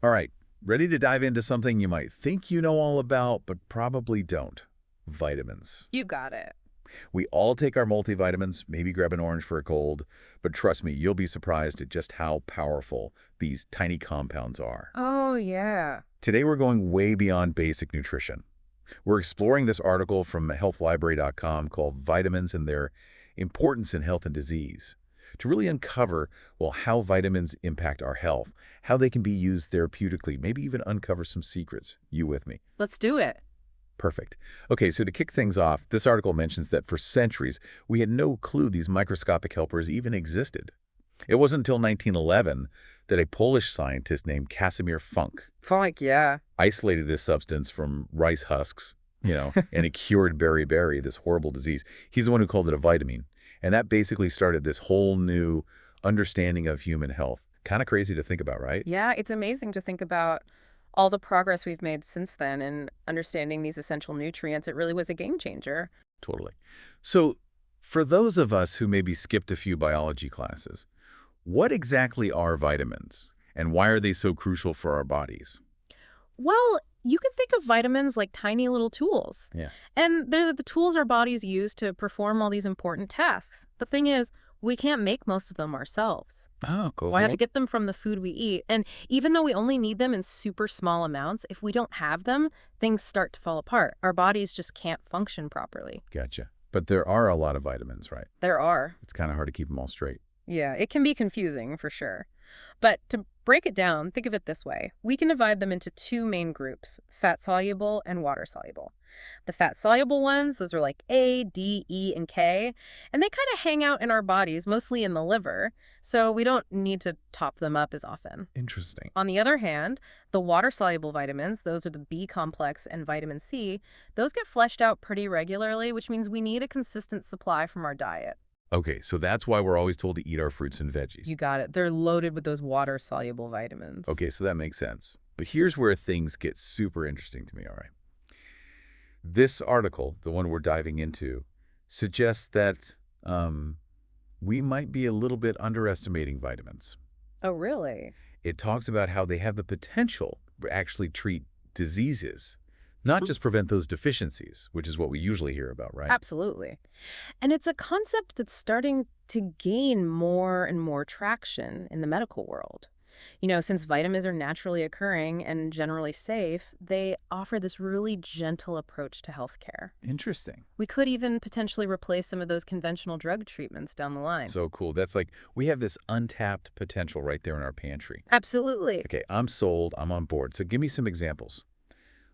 All right, ready to dive into something you might think you know all about, but probably don't. Vitamins. You got it. We all take our multivitamins, maybe grab an orange for a cold, but trust me, you'll be surprised at just how powerful these tiny compounds are. Oh, yeah. Today we're going way beyond basic nutrition. We're exploring this article from healthlibrary.com called Vitamins and Their Importance in Health and Disease to really uncover, well, how vitamins impact our health, how they can be used therapeutically, maybe even uncover some secrets. You with me? Let's do it. Perfect. Okay, so to kick things off, this article mentions that for centuries, we had no clue these microscopic helpers even existed. It wasn't until 1911 that a Polish scientist named Casimir Funk Funk, yeah. isolated this substance from rice husks, and it cured beriberi, this horrible disease. He's the one who called it a vitamin. And that basically started this whole new understanding of human health. Kind of crazy to think about, right? Yeah, it's amazing to think about all the progress we've made since then in understanding these essential nutrients. It really was a game changer. Totally. So for those of us who maybe skipped a few biology classes, what exactly are vitamins and why are they so crucial for our bodies? Well, you can think of vitamins like tiny little tools. Yeah. And they're the tools our bodies use to perform all these important tasks. The thing is, we can't make most of them ourselves. Oh, cool. We have to get them from the food we eat. And even though we only need them in super small amounts, if we don't have them, things start to fall apart. Our bodies just can't function properly. Gotcha. But there are a lot of vitamins, right? There are. It's kind of hard to keep them all straight. Yeah, it can be confusing for sure. But to break it down, think of it this way. We can divide them into two main groups, fat-soluble and water-soluble. The fat-soluble ones, those are like A, D, E, and K, and they kind of hang out in our bodies, mostly in the liver, so we don't need to top them up as often. Interesting. On the other hand, the water-soluble vitamins, those are the B complex and vitamin C, those get fleshed out pretty regularly, which means we need a consistent supply from our diet. Okay, so that's why we're always told to eat our fruits and veggies. You got it. They're loaded with those water-soluble vitamins. Okay, so that makes sense. But here's where things get super interesting to me, all right? This article, the one we're diving into, suggests that we might be a little bit underestimating vitamins. Oh, really? It talks about how they have the potential to actually treat diseases, not just prevent those deficiencies, which is what we usually hear about, right? Absolutely. And it's a concept that's starting to gain more and more traction in the medical world. Since vitamins are naturally occurring and generally safe, they offer this really gentle approach to healthcare. Interesting. We could even potentially replace some of those conventional drug treatments down the line. So cool. That's like we have this untapped potential right there in our pantry. Absolutely. Okay, I'm sold. I'm on board. So give me some examples.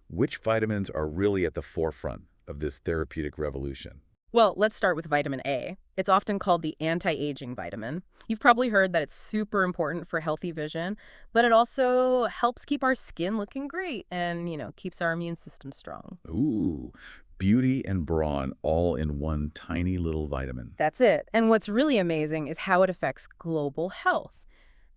Which vitamins are really at the forefront of this therapeutic revolution? Well, let's start with vitamin A. It's often called the anti-aging vitamin. You've probably heard that it's super important for healthy vision, but it also helps keep our skin looking great and, keeps our immune system strong. Ooh, beauty and brawn all in one tiny little vitamin. That's it. And what's really amazing is how it affects global health.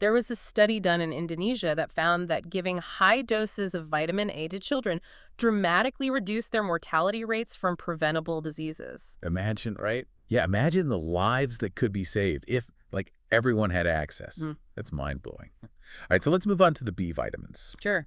There was a study done in Indonesia that found that giving high doses of vitamin A to children dramatically reduced their mortality rates from preventable diseases. Imagine, right? Yeah, imagine the lives that could be saved if, like, everyone had access. That's mind-blowing. All right, so let's move on to the B vitamins. Sure.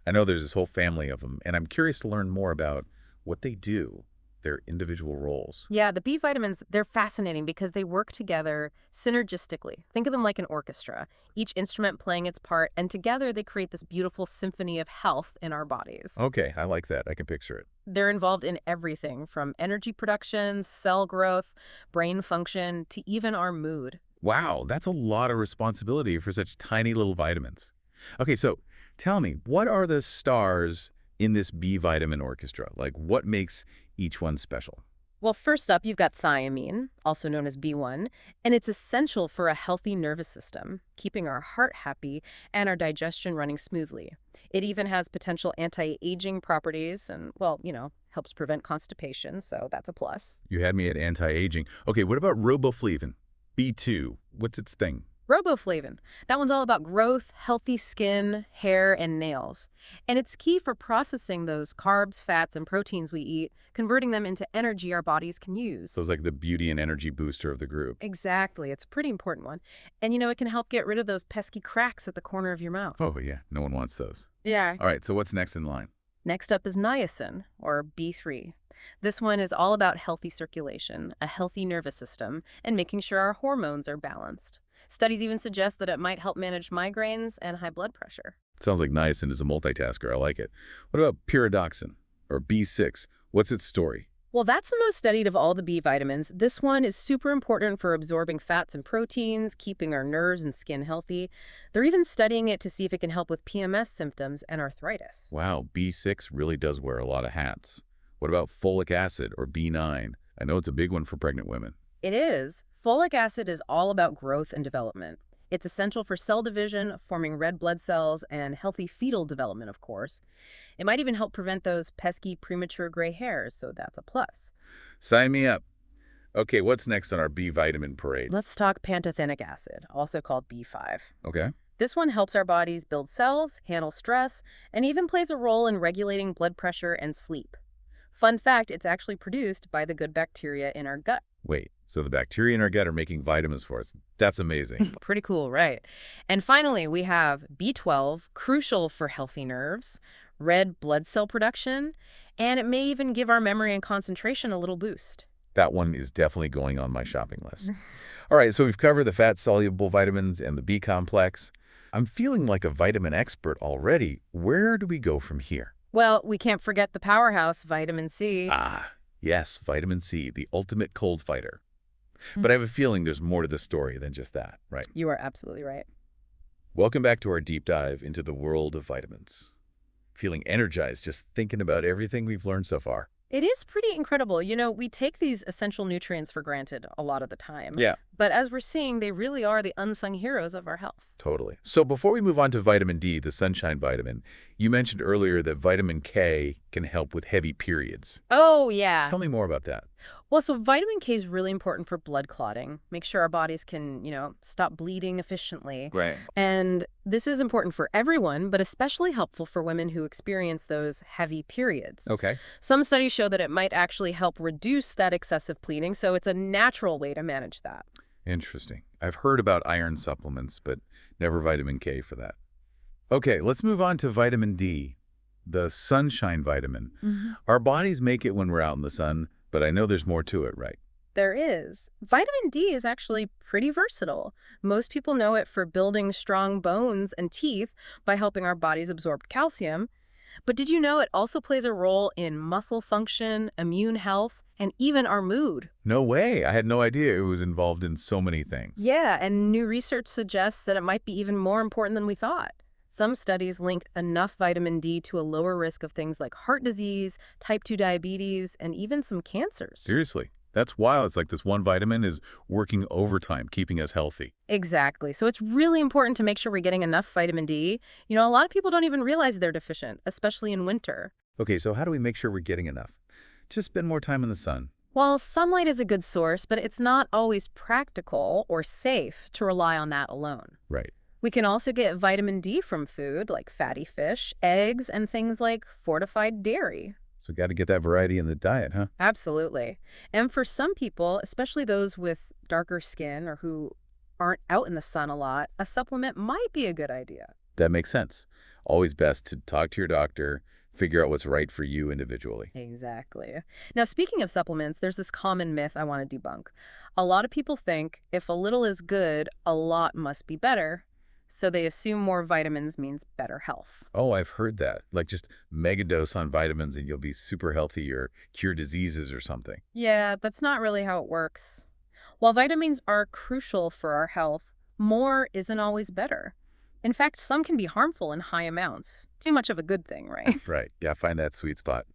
I know there's this whole family of them, and I'm curious to learn more about what they do, their individual roles. Yeah, the B vitamins, they're fascinating because they work together synergistically. Think of them like an orchestra, each instrument playing its part, and together they create this beautiful symphony of health in our bodies. Okay, I like that. I can picture it. They're involved in everything from energy production, cell growth, brain function, to even our mood. Wow, that's a lot of responsibility for such tiny little vitamins. Okay, so tell me, what are the stars in this B vitamin orchestra? Like, what makes each one special? Well, first up, you've got thiamine, also known as B1, and it's essential for a healthy nervous system, keeping our heart happy and our digestion running smoothly. It even has potential anti-aging properties and, well, helps prevent constipation, so that's a plus. You had me at anti-aging. Okay, what about riboflavin? B2, what's its thing? Riboflavin. That one's all about growth, healthy skin, hair, and nails. And it's key for processing those carbs, fats, and proteins we eat, converting them into energy our bodies can use. So it's like the beauty and energy booster of the group. Exactly. It's a pretty important one. And it can help get rid of those pesky cracks at the corner of your mouth. Oh, yeah. No one wants those. Yeah. All right, so what's next in line? Next up is niacin, or B3. This one is all about healthy circulation, a healthy nervous system, and making sure our hormones are balanced. Studies even suggest that it might help manage migraines and high blood pressure. Sounds like niacin is a multitasker. I like it. What about pyridoxine, or B6? What's its story? Well, that's the most studied of all the B vitamins. This one is super important for absorbing fats and proteins, keeping our nerves and skin healthy. They're even studying it to see if it can help with PMS symptoms and arthritis. Wow, B6 really does wear a lot of hats. What about folic acid, or B9? I know it's a big one for pregnant women. It is. Folic acid is all about growth and development. It's essential for cell division, forming red blood cells, and healthy fetal development, of course. It might even help prevent those pesky premature gray hairs, so that's a plus. Sign me up. Okay, what's next on our B vitamin parade? Let's talk pantothenic acid, also called B5. Okay. This one helps our bodies build cells, handle stress, and even plays a role in regulating blood pressure and sleep. Fun fact, it's actually produced by the good bacteria in our gut. Wait, so the bacteria in our gut are making vitamins for us. That's amazing. Pretty cool, right? And finally, we have B12, crucial for healthy nerves, red blood cell production, and it may even give our memory and concentration a little boost. That one is definitely going on my shopping list. All right, so we've covered the fat-soluble vitamins and the B complex. I'm feeling like a vitamin expert already. Where do we go from here? Well, we can't forget the powerhouse, vitamin C. Ah, yes, vitamin C, the ultimate cold fighter. But I have a feeling there's more to the story than just that, right? You are absolutely right. Welcome back to our deep dive into the world of vitamins. Feeling energized just thinking about everything we've learned so far. It is pretty incredible. We take these essential nutrients for granted a lot of the time. Yeah. But as we're seeing, they really are the unsung heroes of our health. Totally. So before we move on to vitamin D, the sunshine vitamin, you mentioned earlier that vitamin K can help with heavy periods. Oh, yeah. Tell me more about that. Well, so vitamin K is really important for blood clotting. Make sure our bodies can, stop bleeding efficiently. Right. And this is important for everyone, but especially helpful for women who experience those heavy periods. Okay. Some studies show that it might actually help reduce that excessive bleeding, so it's a natural way to manage that. Interesting. I've heard about iron supplements, but never vitamin K for that. Okay, let's move on to vitamin D, the sunshine vitamin. Our bodies make it when we're out in the sun, but I know there's more to it, right? There is. Vitamin D is actually pretty versatile. Most people know it for building strong bones and teeth by helping our bodies absorb calcium. But did you know it also plays a role in muscle function, immune health, and even our mood? No way. I had no idea it was involved in so many things. Yeah, and new research suggests that it might be even more important than we thought. Some studies linked enough vitamin D to a lower risk of things like heart disease, type 2 diabetes, and even some cancers. Seriously. That's wild. It's like this one vitamin is working overtime, keeping us healthy. Exactly. So it's really important to make sure we're getting enough vitamin D. A lot of people don't even realize they're deficient, especially in winter. Okay, so how do we make sure we're getting enough? Just spend more time in the sun. Well, sunlight is a good source, but it's not always practical or safe to rely on that alone. Right. We can also get vitamin D from food like fatty fish, eggs, and things like fortified dairy. So got to get that variety in the diet, huh? Absolutely. And for some people, especially those with darker skin or who aren't out in the sun a lot, a supplement might be a good idea. That makes sense. Always best to talk to your doctor, figure out what's right for you individually. Exactly. Now, speaking of supplements, there's this common myth I want to debunk. A lot of people think if a little is good, a lot must be better. So they assume more vitamins means better health. Oh, I've heard that. Like just mega dose on vitamins and you'll be super healthy or cure diseases or something. Yeah, that's not really how it works. While vitamins are crucial for our health, more isn't always better. In fact, some can be harmful in high amounts. Too much of a good thing, right? Right. Yeah, find that sweet spot.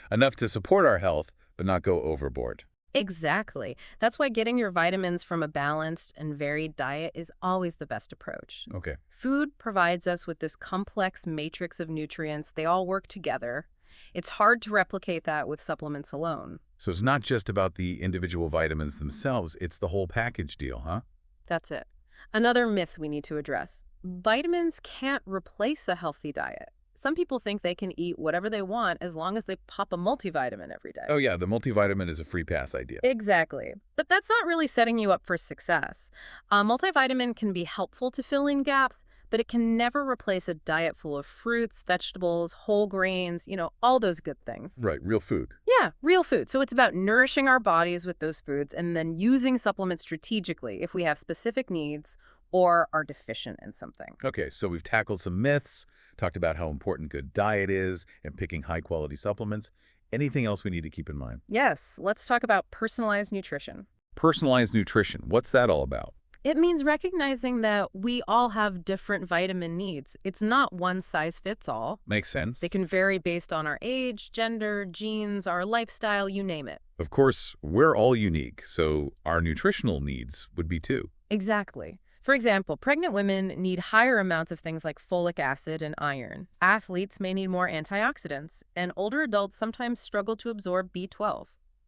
Enough to support our health, but not go overboard. Exactly. That's why getting your vitamins from a balanced and varied diet is always the best approach. Okay. Food provides us with this complex matrix of nutrients. They all work together. It's hard to replicate that with supplements alone. So it's not just about the individual vitamins themselves, it's the whole package deal, huh? That's it. Another myth we need to address. Vitamins can't replace a healthy diet. Some people think they can eat whatever they want as long as they pop a multivitamin every day. Oh yeah, the multivitamin is a free pass idea. Exactly. But that's not really setting you up for success. A multivitamin can be helpful to fill in gaps, but it can never replace a diet full of fruits, vegetables, whole grains, all those good things. Right, real food. Yeah, real food. So it's about nourishing our bodies with those foods and then using supplements strategically if we have specific needs or are deficient in something. Okay, so we've tackled some myths, talked about how important good diet is, and picking high-quality supplements. Anything else we need to keep in mind? Yes, let's talk about personalized nutrition. Personalized nutrition, what's that all about? It means recognizing that we all have different vitamin needs. It's not one size fits all. Makes sense. They can vary based on our age, gender, genes, our lifestyle, you name it. Of course, we're all unique, so our nutritional needs would be too. Exactly. For example, pregnant women need higher amounts of things like folic acid and iron. Athletes may need more antioxidants, and older adults sometimes struggle to absorb B12.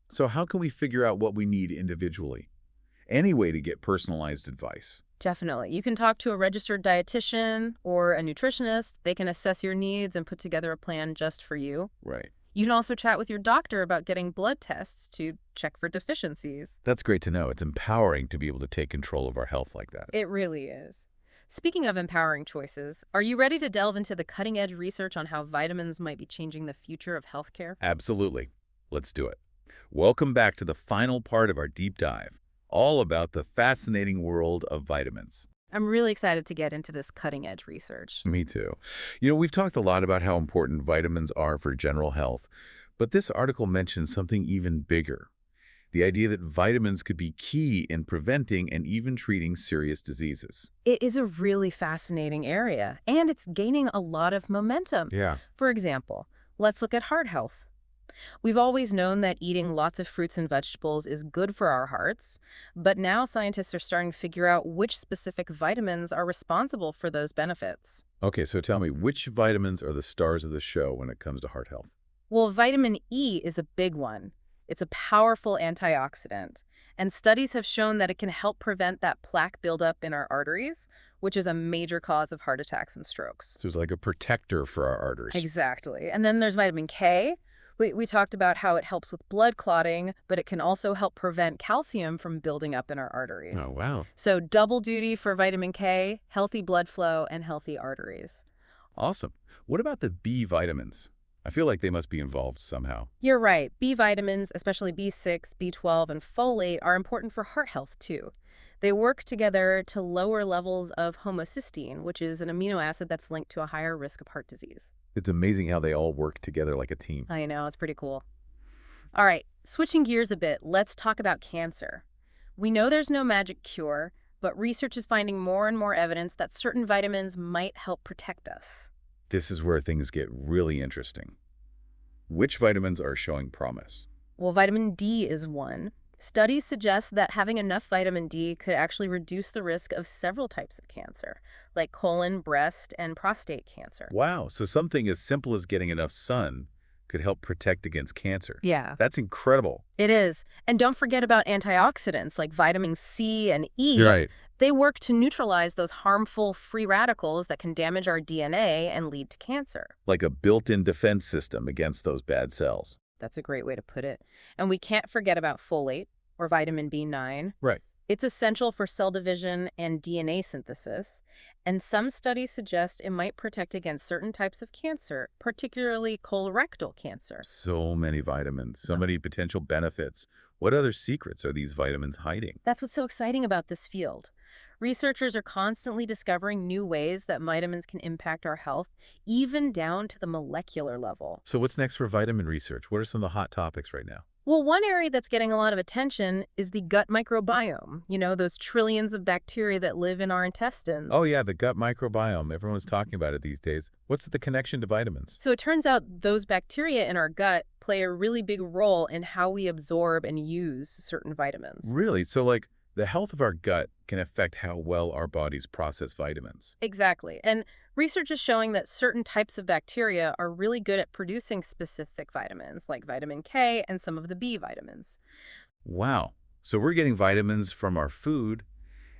So how can we figure out what we need individually? Any way to get personalized advice? Definitely. You can talk to a registered dietitian or a nutritionist. They can assess your needs and put together a plan just for you. Right. You can also chat with your doctor about getting blood tests to check for deficiencies. That's great to know. It's empowering to be able to take control of our health like that. It really is. Speaking of empowering choices, are you ready to delve into the cutting-edge research on how vitamins might be changing the future of healthcare? Absolutely. Let's do it. Welcome back to the final part of our deep dive, all about the fascinating world of vitamins. I'm really excited to get into this cutting-edge research. Me too. We've talked a lot about how important vitamins are for general health, but this article mentions something even bigger. The idea that vitamins could be key in preventing and even treating serious diseases. It is a really fascinating area, and it's gaining a lot of momentum. Yeah. For example, let's look at heart health. We've always known that eating lots of fruits and vegetables is good for our hearts, but now scientists are starting to figure out which specific vitamins are responsible for those benefits. Okay, so tell me, which vitamins are the stars of the show when it comes to heart health? Well, vitamin E is a big one. It's a powerful antioxidant, and studies have shown that it can help prevent that plaque buildup in our arteries, which is a major cause of heart attacks and strokes. So it's like a protector for our arteries. Exactly. And then there's vitamin K. We talked about how it helps with blood clotting, but it can also help prevent calcium from building up in our arteries. Oh, wow. So double duty for vitamin K, healthy blood flow, and healthy arteries. Awesome. What about the B vitamins? I feel like they must be involved somehow. You're right. B vitamins, especially B6, B12, and folate, are important for heart health, too. They work together to lower levels of homocysteine, which is an amino acid that's linked to a higher risk of heart disease. It's amazing how they all work together like a team. I know, it's pretty cool. All right, switching gears a bit, let's talk about cancer. We know there's no magic cure, but research is finding more and more evidence that certain vitamins might help protect us. This is where things get really interesting. Which vitamins are showing promise? Well, vitamin D is one. Studies suggest that having enough vitamin D could actually reduce the risk of several types of cancer, like colon, breast, and prostate cancer. Wow, so something as simple as getting enough sun could help protect against cancer. Yeah, That's incredible. it is. And don't forget about antioxidants like vitamin C and E. You're right. They work to neutralize those harmful free radicals that can damage our DNA and lead to cancer. Like a built-in defense system against those bad cells. That's a great way to put it. And we can't forget about folate, or vitamin B9. Right. It's essential for cell division and DNA synthesis, and some studies suggest it might protect against certain types of cancer, particularly colorectal cancer. So many vitamins, so many potential benefits. What other secrets are these vitamins hiding? That's what's so exciting about this field. Researchers are constantly discovering new ways that vitamins can impact our health, even down to the molecular level. So what's next for vitamin research? What are some of the hot topics right now? Well, one area that's getting a lot of attention is the gut microbiome. Those trillions of bacteria that live in our intestines. Oh yeah, the gut microbiome. Everyone's talking about it these days. What's the connection to vitamins? So it turns out those bacteria in our gut play a really big role in how we absorb and use certain vitamins. Really? So like the health of our gut can affect how well our bodies process vitamins. Exactly. And research is showing that certain types of bacteria are really good at producing specific vitamins, like vitamin K and some of the B vitamins. Wow. So we're getting vitamins from our food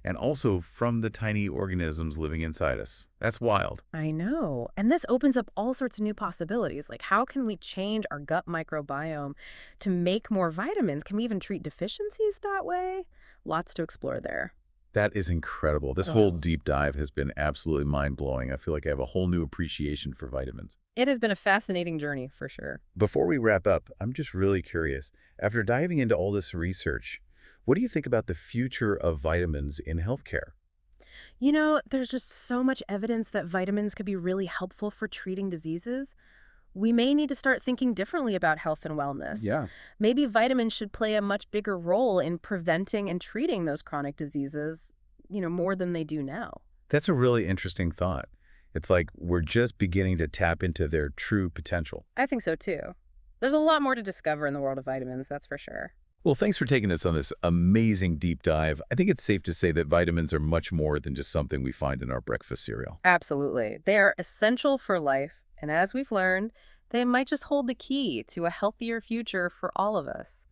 and also from the tiny organisms living inside us. That's wild. I know. And this opens up all sorts of new possibilities. Like, how can we change our gut microbiome to make more vitamins? Can we even treat deficiencies that way? Lots to explore there. That is incredible. This whole deep dive has been absolutely mind-blowing. I feel like I have a whole new appreciation for vitamins. It has been a fascinating journey for sure. Before we wrap up, I'm just really curious. After diving into all this research, what do you think about the future of vitamins in healthcare? There's just so much evidence that vitamins could be really helpful for treating diseases. We may need to start thinking differently about health and wellness. Yeah. Maybe vitamins should play a much bigger role in preventing and treating those chronic diseases, more than they do now. That's a really interesting thought. It's like we're just beginning to tap into their true potential. I think so too. There's a lot more to discover in the world of vitamins, that's for sure. Well, thanks for taking us on this amazing deep dive. I think it's safe to say that vitamins are much more than just something we find in our breakfast cereal. Absolutely. They are essential for life, and as we've learned, they might just hold the key to a healthier future for all of us.